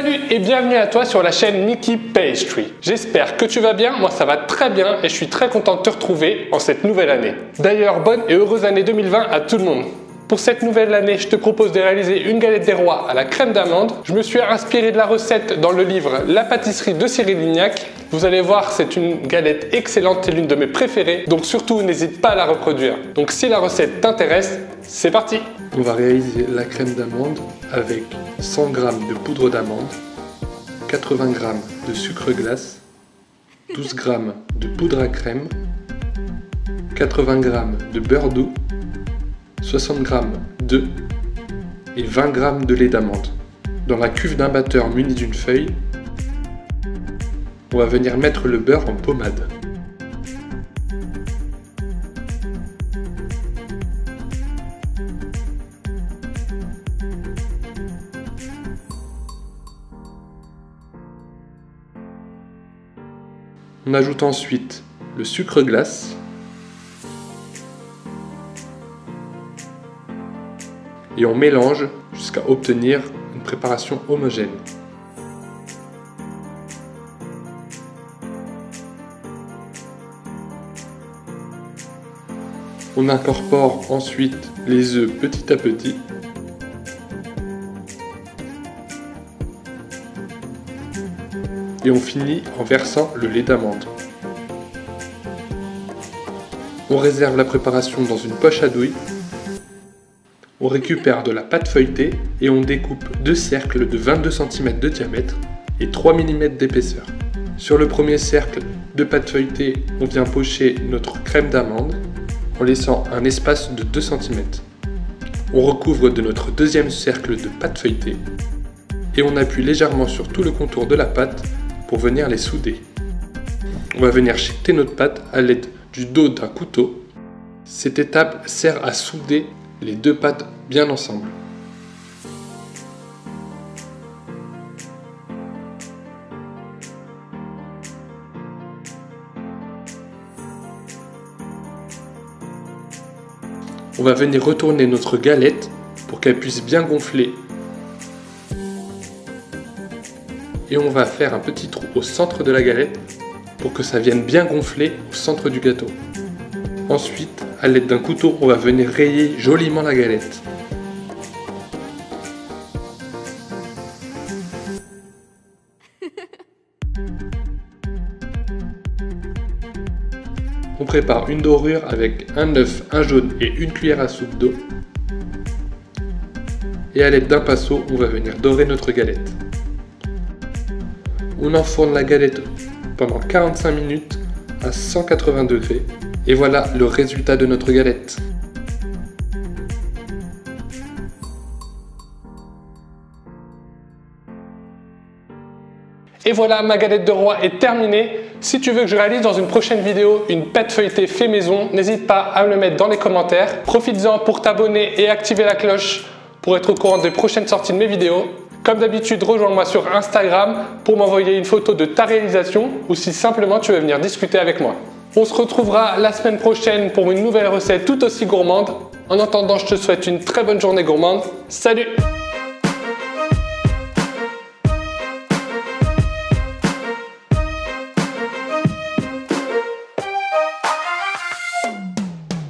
Salut et bienvenue à toi sur la chaîne Mickey Pastry. J'espère que tu vas bien, moi ça va très bien et je suis très content de te retrouver en cette nouvelle année. D'ailleurs, bonne et heureuse année 2020 à tout le monde. Pour cette nouvelle année, je te propose de réaliser une galette des rois à la crème d'amande. Je me suis inspiré de la recette dans le livre La pâtisserie de Cyril Lignac. Vous allez voir, c'est une galette excellente, c'est l'une de mes préférées, donc surtout n'hésite pas à la reproduire. Donc si la recette t'intéresse, c'est parti! On va réaliser la crème d'amande avec 100 g de poudre d'amande, 80 g de sucre glace, 12 g de poudre à crème, 80 g de beurre doux, 60 g d'œufs et 20 g de lait d'amande. Dans la cuve d'un batteur muni d'une feuille, on va venir mettre le beurre en pommade. On ajoute ensuite le sucre glace et on mélange jusqu'à obtenir une préparation homogène. On incorpore ensuite les œufs petit à petit. Et on finit en versant le lait d'amande. On réserve la préparation dans une poche à douille. On récupère de la pâte feuilletée et on découpe deux cercles de 22 cm de diamètre et 3 mm d'épaisseur. Sur le premier cercle de pâte feuilletée, on vient pocher notre crème d'amande en laissant un espace de 2 cm. On recouvre de notre deuxième cercle de pâte feuilletée et on appuie légèrement sur tout le contour de la pâte pour venir les souder. On va venir chiqueter notre pâte à l'aide du dos d'un couteau. Cette étape sert à souder les deux pâtes bien ensemble. On va venir retourner notre galette pour qu'elle puisse bien gonfler. Et on va faire un petit trou au centre de la galette pour que ça vienne bien gonfler au centre du gâteau. Ensuite, à l'aide d'un couteau, on va venir rayer joliment la galette. On prépare une dorure avec un œuf, un jaune et une cuillère à soupe d'eau. Et à l'aide d'un pinceau, on va venir dorer notre galette. On enfourne la galette pendant 45 minutes à 180 degrés. Et voilà le résultat de notre galette. Et voilà, ma galette de roi est terminée. Si tu veux que je réalise dans une prochaine vidéo une pâte feuilletée fait maison, n'hésite pas à me le mettre dans les commentaires. Profites-en pour t'abonner et activer la cloche pour être au courant des prochaines sorties de mes vidéos. Comme d'habitude, rejoins-moi sur Instagram pour m'envoyer une photo de ta réalisation ou si simplement tu veux venir discuter avec moi. On se retrouvera la semaine prochaine pour une nouvelle recette tout aussi gourmande. En attendant, je te souhaite une très bonne journée gourmande. Salut!